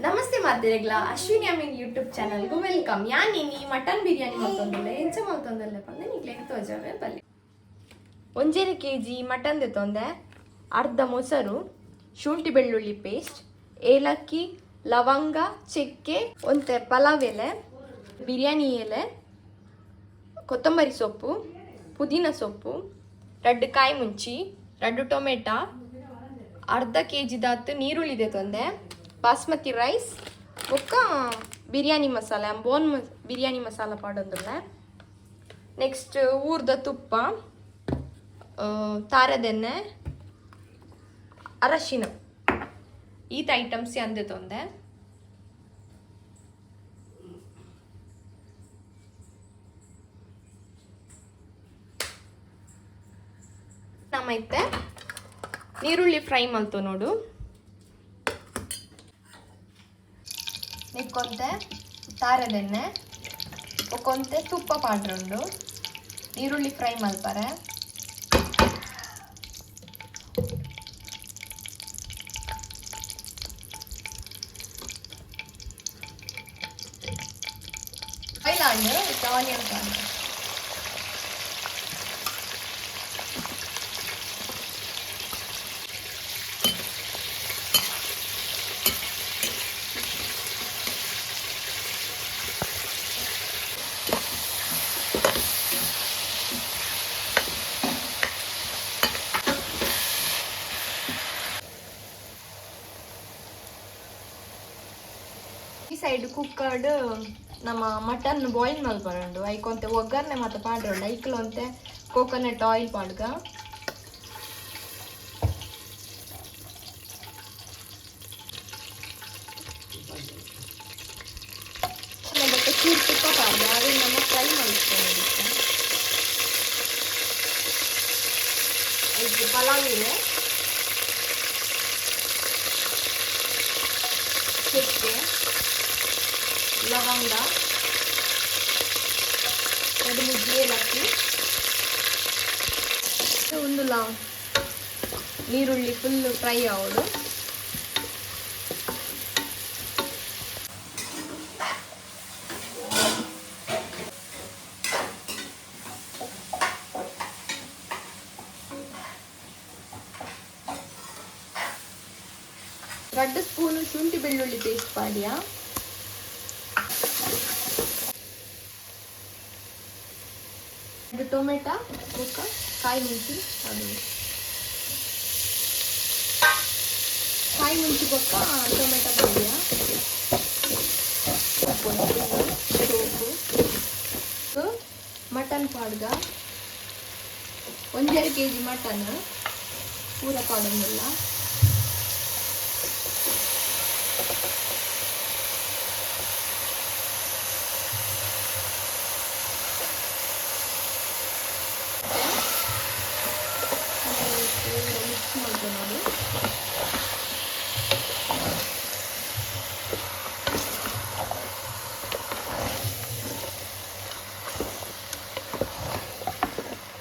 ನಮಸ್ತೆ ಮಾತೆರೆಗ್ಲ ಅಶ್ವಿನಿ ಅಮೀನ್ ಯೂಟ್ಯೂಬ್ ಚಾನಲ್ಗೂ ವೆಲ್ಕಮ್. ಯಾನಿನಿ ಮಟನ್ ಬಿರಿಯಾನಿ ಮಾಡ್ತೊಂದಿಲ್ಲ ಎಂಚ ಮಾಡ್ತೊಂದಲ್ಲ ಪಂದೆ ನಿಕ್ಲೆ ತೋಜಾವೆ ಬಲ್ಲಿ 1.5 kg ಮಟನ್ ತೆತ್ತೊಂದೆ, ಅರ್ಧ ಮೊಸರು, ಶುಂಠಿ ಬೆಳ್ಳುಳ್ಳಿ ಪೇಸ್ಟ್, ಏಲಕ್ಕಿ, ಲವಂಗ, ಚಕ್ಕೆ, ಒಂತೆ ಪಲಾವ್ ಎಲೆ, ಬಿರಿಯಾನಿ ಎಲೆ, ಕೊತ್ತಂಬರಿ ಸೊಪ್ಪು, ಪುದೀನ ಸೊಪ್ಪು, 2 ಕಾಯಿ ಮುಂಚಿ, 2 ಟೊಮೆಟೊ, ಅರ್ಧ kg ದಾತು ನೀರುಳ್ಳಿ ತೆತ್ತೊಂದೆ, ಬಾಸ್ಮತಿ ರೈಸ್ ಬೊಕ್ಕ ಬಿರಿಯಾನಿ ಮಸಾಲೆ ಬಿರಿಯಾನಿ ಮಸಾಲ ಪಾಡೊಂದುಲ್ಲ. ನೆಕ್ಸ್ಟ್ ಊರ್ದ ತುಪ್ಪ, ತಾರದೆಣ್ಣೆ, ಅರಶಿನ ಈತ ಐಟಮ್ಸ್ ಅಂದೆ ತೊಂದೆ. ನಮ್ಮೈತೆ ನೀರುಳ್ಳಿ ಫ್ರೈ ಮಲ್ತು ನೋಡು. ನಿಕ್ಕೊಂತೆ ತಾರದೆಣ್ಣೆ ಒಕ್ಕೊಂತೆ ತುಪ್ಪ ಪಾಡ್ರಂಡು ನೀರುಳ್ಳಿ ಫ್ರೈ ಮಲ್ಪರೆ. ಐಲಾಂಡ್ ಆನಿಯನ್ ಕಾಂಡ ಈ ಸೈಡ್ ಕುಕ್ಕರ್ಡ್ ನಮ್ಮ ಮಟನ್ ಬಾಯ್ಲ್ ಮಲ್ಪರಂಡು ಐಕೊಂತೆ ಒಗ್ಗರಣೆ ಮಾತ ಪಾಡ್ರಂಡು ಐಕ್ಲೊಂತೆ ಕೋಕೋನಟ್ ಆಯಿಲ್ ಪಾಡ್ಗ ಮತ್ತೆ ಚೂರು ತುಪ್ಪ ಪಾಡ್ಗ ಅದೇ ನಮ್ಮ ಫ್ರೈ ಮಲ್ಸ್ಕೊಂಡು ಇದು ಪಲಾವ್ ಎಲೆ, ಚಕ್ಕೆ, ಲವಂಗ, 2 ಮುದ್ದೆ ಏಲಕ್ಕಿ, ಒಂದು ನೀರುಳ್ಳಿ ಫುಲ್ ಫ್ರೈ ಆಗೋದು. ಎರಡು ಸ್ಪೂನು ಶುಂಠಿ ಬೆಳ್ಳುಳ್ಳಿ ಪೇಸ್ಟ್ ಪಾಡಿಯ, 2 ಟೊಮೆಟೊ ಬೊಕ್ಕ ಕಾಯಿ ಮುಂಚಿ ಅದು ಕಾಯಿ ಮುಂಚಿ ಬೊಕ್ಕ ಟೊಮೆಟೊ ಪಾಡಿಯ, ಸೋಪು, ಮಟನ್ ಪಾಡ್ಗ 1.5 kg ಮಟನ್ ಪೂರ ಪಾಡೊಂದಿಲ್ಲ. ಮಿಕ್ಸ್ ಮಾಡ್ತೇವೆ ನೋಡಿ.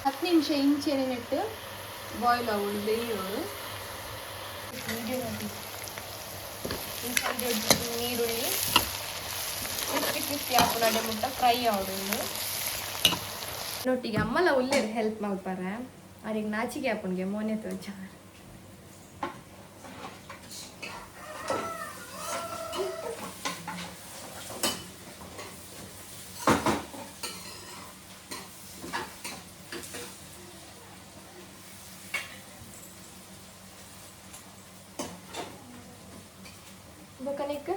ಹತ್ತು ನಿಮಿಷ ಇಂಚೆನೆ ನೆಟ್ಟು ಬಾಯ್ಲ್ ಆಗೋದು ಬೇಯೋದು. ನೀರುಳ್ಳಿ ಕ್ರಿಸ್ಪಿ ಹಾಕೊಂಡು ಮುಟ್ಟ ಫ್ರೈ ಆಗೋದು. ನೊಟ್ಟಿಗೆ ಅಮ್ಮಲ ಉಳ್ಳೇರು ಹೆಲ್ಪ್ ಮಾಡ್ತಾರೆ ಅವ್ರಿಗೆ ನಾಚಿಕೆ ಹಾಕೊಂಡ್ಗೆ ಮೋನೆ ತೋಜ. ಬೊಕನೆಕ್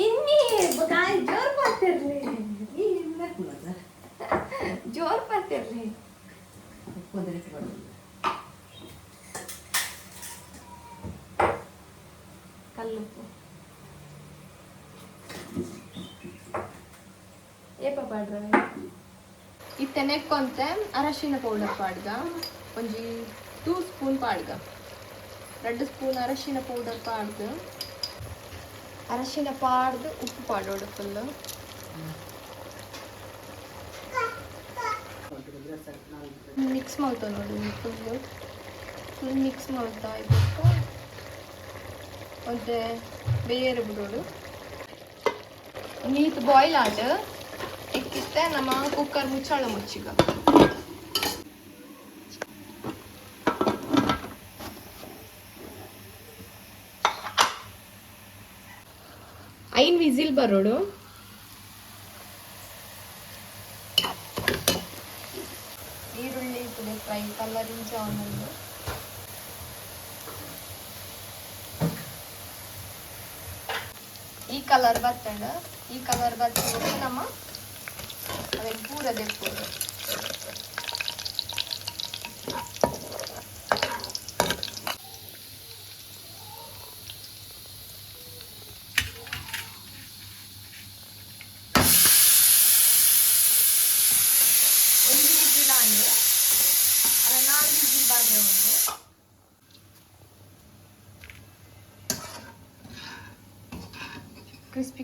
ಇನ್ನಿ ಬೊಕಾಯ್ ಜೋರ್ ಮಾಡ್ತಿರ್ಲಿ ಜೋರ್ ಬರ್ತಿರ್ಲಿ ಕಲ್ಲುಪ್ಪು ಏಪ ಪಾಡ್ರ ಇತ್ತೆ ನೆಕ್ಕೊಂತೆ ಅರಶಿನ ಪೌಡರ್ ಪಾಡ್ಗ ಒಂಜಿ 2 ಸ್ಪೂನ್ ಪಾಡ್ಗ 2 ಸ್ಪೂನ್ ಅರಶಿನ ಪೌಡರ್ ಪಾಡ್ದು ಉಪ್ಪು ಪಾಡೋಡು ಫುಲ್ಲು ಮಿಕ್ಸ್ ಮಾಡ್ತಾ ನೋಡಿ ಫುಲ್ ಮಿಕ್ಸ್ ಮಾಡ್ತಾ ಇದ್ದಕ್ಕೆ ಒಂದು ಬೇರೆ ಬಿಡೋಡು ನೀಟ್ ಬಾಯ್ಲ್ ಆದ ಎಕ್ಕಿತ್ತೆ ನಮ್ಮ ಕುಕ್ಕರ್ ಮುಚ್ಚಾಳ ಮುಚ್ಚಿಗ ಐನ್ ವಿಸಿಲ್ ಬರೋಡು ಈರುಳ್ಳಿ ಪುಡಿ ಫ್ರೈ ಕಲರಿಂಗ್ ಜಾವನಲ್ಲು ಈ ಕಲರ್ ಬರ್ತಂಡ ಈ ಕಲರ್ ಬರ್ತಂದ್ರೆ ನಮ್ಮ ಅವೇನು ಪೂರ ದೆಪ್ಪೋದು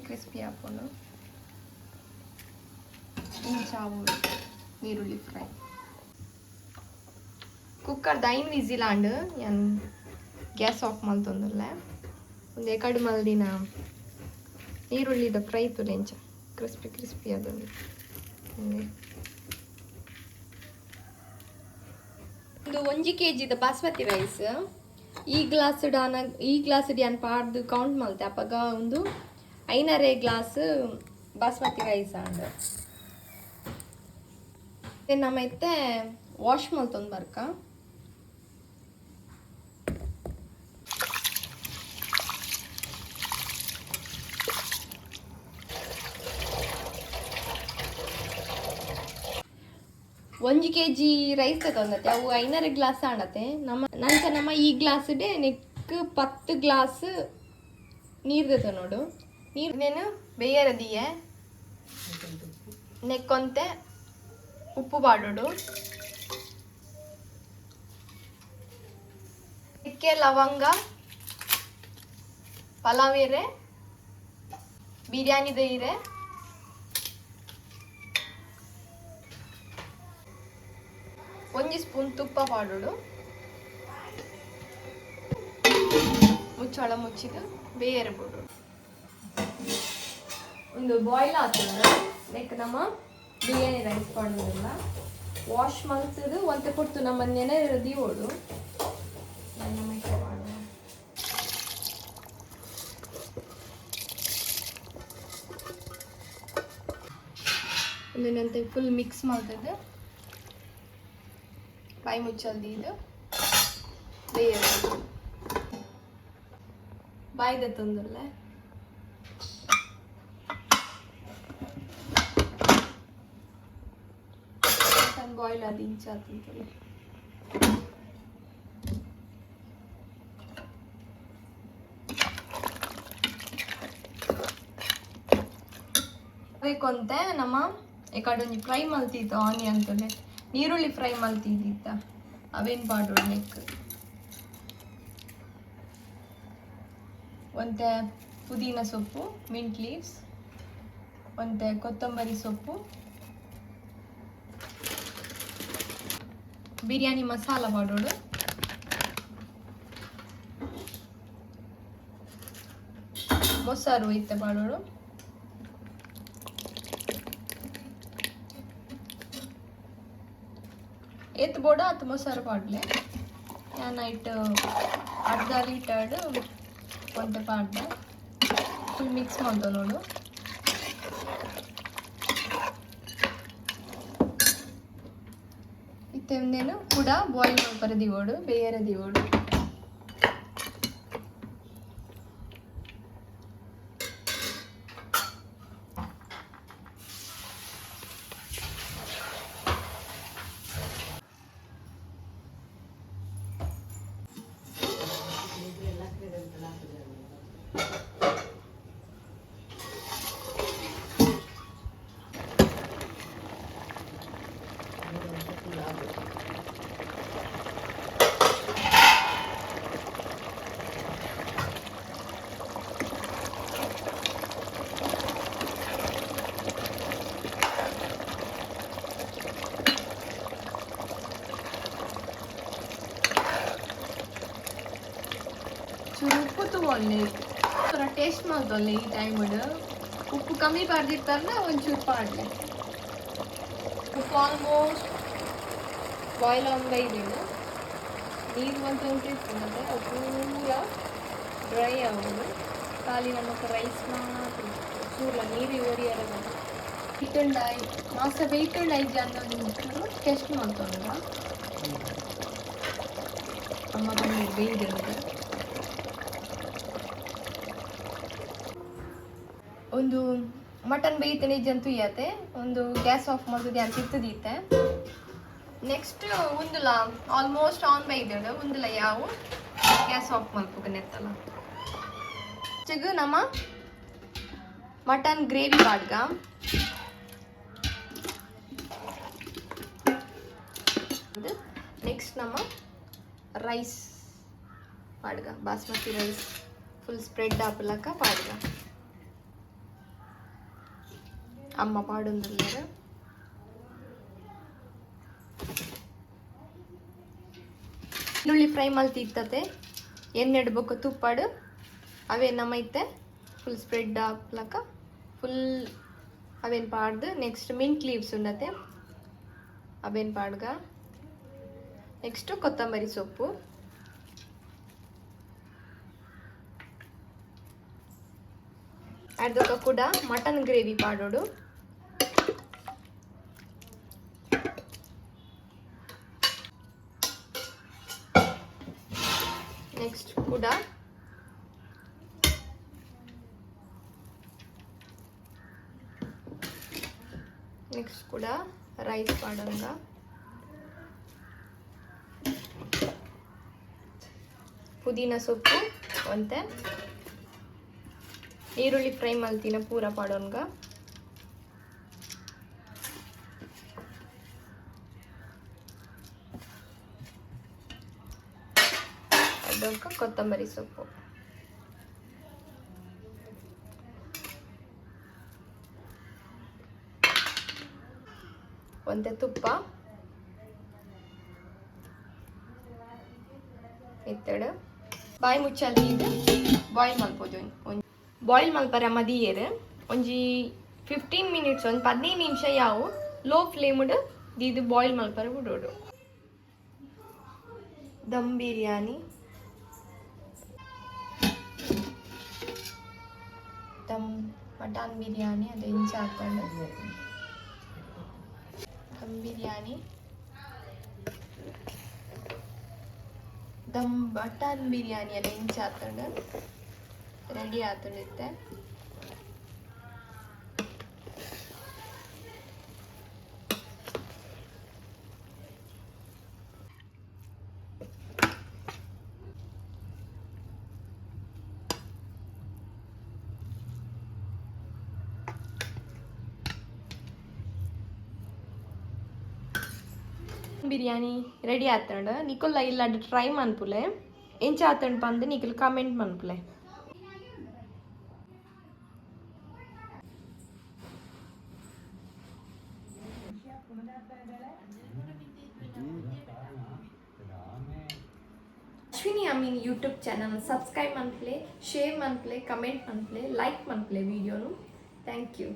ಕ್ರಿಸ್ಪಿ ಹಾಕೊಂಡು ಇಂಚಾವು ನೀರುಳ್ಳಿ ಫ್ರೈ ಕುಕ್ಕರ್ದ ಐನ್ ವಿಸಿಲ್ ಆಂಡ್ ഞാൻ ಗ್ಯಾಸ್ ಆಫ್ ಮಲ್ತೊಂದುಲ್ಲೆ ಒಂದೇ ಕಡು ಮಲ್ದಿನ ನೀರುಳ್ಳಿದ ಫ್ರೈ ತುಲೆಂಚ ಕ್ರಿಸ್ಪಿ ಅದೊಂದು ಒಂದು 1 kg ಬಾಸ್ಮತಿ ರೈಸ್ ಈ ಗ್ಲಾಸ್ ನಾನು ಪಾಡ್ದು ಕೌಂಟ್ ಮಲ್ತೆ ಅಪ್ಪಗ ಒಂದು 5.5 ಗ್ಲಾಸ್ ಬಾಸ್ಮತಿ ರೈಸ್ ಆಂಡ್ ನಮ್ಮೈತೆ ವಾಶ್ ಮಲ್ತೊಂದು ಬರ್ಕ ಒಂದು kg ರೈಸ್ ತಗೊಂಡತ್ತೆ ಅವು 5.5 ಗ್ಲಾಸ್ ಆಡತ್ತೆ ನಮ್ಮ ಈ ಗ್ಲಾಸ್ ನೆಕ್ 10 ಗ್ಲಾಸ್ ನೀರು ನೋಡು ನೀರು ಬೇಯರದಿಯೇ ನೆಕ್ಕೊಂತೆ ಉಪ್ಪು ಬಾಡೋಡು ಚಕ್ಕೆ ಲವಂಗ ಪಲಾವ್ ಎರೆ ಬಿರಿಯಾನಿ ದೈರೆ ಒಂದು ಸ್ಪೂನ್ ತುಪ್ಪ ಬಾಡೋಡು ಮುಚ್ಚಳ ಮುಚ್ಚಿದ ಬೇರೆ ಬಿಡು ಒಂದು ಬಾಯ್ಲ್ ಆಗ್ತದೆ ನೆಕ್ ನಮ್ಮ ಬಿರಿಯಾನಿ ರೈಸ್ ಮಾಡೋದಿಲ್ಲ ವಾಶ್ ಮಾಡ್ತಿದ್ದು ಒಂತೆ ಕೊಟ್ಟು ನಮ್ಮ ಮನೆಯೇ ದೀವೋಡು ಒಂದಿನಂತೆ ಫುಲ್ ಮಿಕ್ಸ್ ಮಾಡ್ತದೆ ಬಾಯಿ ಮುಚ್ಚಲ್ದಿ ಇದು ಬೇರೆ ಬಾಯ್ದೆ ತೊಂದಲ್ಲ ಬಾಯ್ಲ್ ಅದು ಇಂಚಾತಂತಲ್ಲ ಅದಕ್ಕೊಂತೆ ನಮ್ಮ ಈ ಕಡೆ ಒಂದು ಫ್ರೈ ಮಲ್ತಿತ್ತು ಆನಿಯನ್ ಅಂತಲೇ ನೀರುಳ್ಳಿ ಫ್ರೈ ಮಲ್ತಿದ್ದಿತ್ತ ಅವೇನು ಪಾಡೋಡು ನೆಕ್ ಒಂತೆ ಪುದೀನ ಸೊಪ್ಪು ಮಿಂಟ್ ಲೀವ್ಸ್ ಒಂತೆ ಕೊತ್ತಂಬರಿ ಸೊಪ್ಪು ಬಿರಿಯಾನಿ ಮಸಾಲ ಮಾಡೋಡು ಮೊಸರು ಇತ್ತೆ ಮಾಡೋಡು ಎತ್ತು ಬೋಡ ಅದು ಮೊಸರು ಪಾಡ್ಲೆ ನೈಟ್ ಅರ್ಧ ಲೀಟರ್ಡು ಒಂತೆ ಪಾಡ್ದೆ ಫುಲ್ ಮಿಕ್ಸ್ ಮಾಡ್ದೆ ನೋಡು ಇತ್ತೇನು ಕೂಡ ಬಾಯ್ಲ್ ಮಾಡ್ಬಾರ ದಿವೋಡು ಬೇರೆ ದಿವೋಡು ಚೂರು ಉಪ್ಪು ತಗೊಳ್ಳಿ ಒಂಥರ ಟೇಸ್ಟ್ ಮಾಡ್ತೊಳ್ಳಿ ಈ ಟೈಮ್ ಉಪ್ಪು ಕಮ್ಮಿ ಪಾಡ್ದಿರ್ತಾರಲ್ಲ ಒಂಚೂರು ಪಾಡ್ಲಿ ಉಪ್ಪು ಆಲ್ಮೋಸ್ಟ್ ಬಾಯ್ಲ್ ಆನ್ ಬೈದಿದ್ದು ನೀರು ಅಂತ ಉಂಟಿರ್ತದೆ ಅದು ಪೂರ ಡ್ರೈ ಆಗೋದು ಖಾಲಿ ನಮಗೆ ರೈಸ್ ಮಾತ್ರ ಚೂರ ನೀರು ಒರಿಯಲ್ಲ ಇಟ್ಟುಂಡಾಯಿ ಮಾಸ ಬೇಯ್ತುಂಡಾಯಿ ಅನ್ನೋದು ಚೂರು ಟೇಸ್ಟ್ ಮಾಡ್ತೊಂಡ ಅಮ್ಮ ಬಂದು ಬೇಯ್ದಿರುತ್ತೆ ಒಂದು ಮಟನ್ ಬೇಯ್ತೇನೆ ಜಂತು ಇಯತ್ತೆ ಒಂದು ಗ್ಯಾಸ್ ಆಫ್ ಮಾಡೋದು ಅಂತ ಇರ್ತದೀತೆ ನೆಕ್ಸ್ಟ್ ಒಂದುಲ ಆಲ್ಮೋಸ್ಟ್ ಆನ್ ಬೈದೇಳು ಒಂದುಲ ಯಾವ ಗ್ಯಾಸ್ ಆಫ್ ಮಾಡ್ಬೇಕು ನೆತ್ತಲ್ಲ ಚಿಗು ನಮ್ಮ ಮಟನ್ ಗ್ರೇವಿ ಪಾಡ್ಗ ನೆಕ್ಸ್ಟ್ ನಮ್ಮ ರೈಸ್ ಪಾಡ್ಗ ಬಾಸ್ಮತಿ ರೈಸ್ ಫುಲ್ ಸ್ಪ್ರೆಡ್ ಆಪಲಕ್ಕ ಪಾಡ್ಗ ಅಮ್ಮ ಪಾಡೊಂದಿಲ್ಲ ಈರುಳ್ಳಿ ಫ್ರೈ ಮಲ್ತಿತ್ತತೆ ಎಣ್ಣೆ ಇಡ್ಬೇಕು ತುಪ್ಪಾಡು ಅವೇನು ನಮ್ಮೈತೆ ಫುಲ್ ಸ್ಪ್ರೆಡ್ ಹಾಕ್ಲಕ್ಕ ಫುಲ್ ಅವೇನು ಪಾಡ್ದು ನೆಕ್ಸ್ಟ್ ಮಿಂಟ್ ಲೀವ್ಸ್ ಉಂಡತೆ ಅವೇನು ಪಾಡ್ಗ ನೆಕ್ಸ್ಟು ಕೊತ್ತಂಬರಿ ಸೊಪ್ಪು ಅರ್ಧಕ್ಕ ಕೂಡ ಮಟನ್ ಗ್ರೇವಿ ಪಾಡೋಡು ನೆಕ್ಸ್ಟ್ ಕೂಡ ರೈಸ್ ಪಾಡಂಗ ಪುದೀನ ಸೊಪ್ಪು ಒಂತೆ ಈರುಳ್ಳಿ ಫ್ರೈ ಮಲ್ತಿನ ಪೂರ ಪಾಡೋನ್ಗ ಅದಕ್ಕೆ ಕೊತ್ತಂಬರಿ ಸೊಪ್ಪು ಒಂತೆ ತುಪ್ಪ ಇತ್ತಡ ಬಾಯಿ ಮುಚ್ಚಲ್ಲಿ ಬಾಯ್ಲ್ ಮಲ್ಪೋದು ಬಾಯ್ಲ್ ಮಲ್ಪರೆ ಮದಿಯೇರು ಒಂಜಿ 15 ಮಿನಿಟ್ಸ್ ಒಂದು 15 ನಿಮಿಷ ಯಾವು ಲೋ ಫ್ಲೇಮ್ಡ್ ಇದು ಬಾಯ್ಲ್ ಮಲ್ಪರೆ ಬಿಡೋಡು ದಮ್ ಬಿರಿಯಾನಿ ದಮ್ ಮಟನ್ ಬಿರಿಯಾನಿ ಅದು ಇಂಚ ಹಾಕೊಂಡು ದಮ್ ಬಿರಿಯಾನಿ ದಮ್ ಮಟನ್ ಬಿರಿಯಾನಿ ಎಲ್ಲ ಇಂಚ ಹಾಕೊಂಡು ರೆಡಿ ಆತುಂಡಿತ್ತೆ ಬಿರಿಯಾನಿ ರೆಡಿ ಆತಂಡ ನಿಕೊಲ್ಲ ಇಲ್ಲ ಟ್ರೈ ಮನ್ಪುಲೆ ಎಂಚ ಆತಂಡ್ ಬಂದು ನಿಖಲ್ ಕಾಮೆಂಟ್ ಮನ್ಪುಲೆ Ashwini Amin YouTube channel subscribe ಮನ್ಪ್ಲೆ ಶೇರ್ ಮನ್ಪ್ಲೆ ಕಮೆಂಟ್ ಮನ್ಪ್ಲೆ ಲೈಕ್ ಮನ್ಪ್ಲೆ ವಿಡಿಯೋನು ಥ್ಯಾಂಕ್ ಯು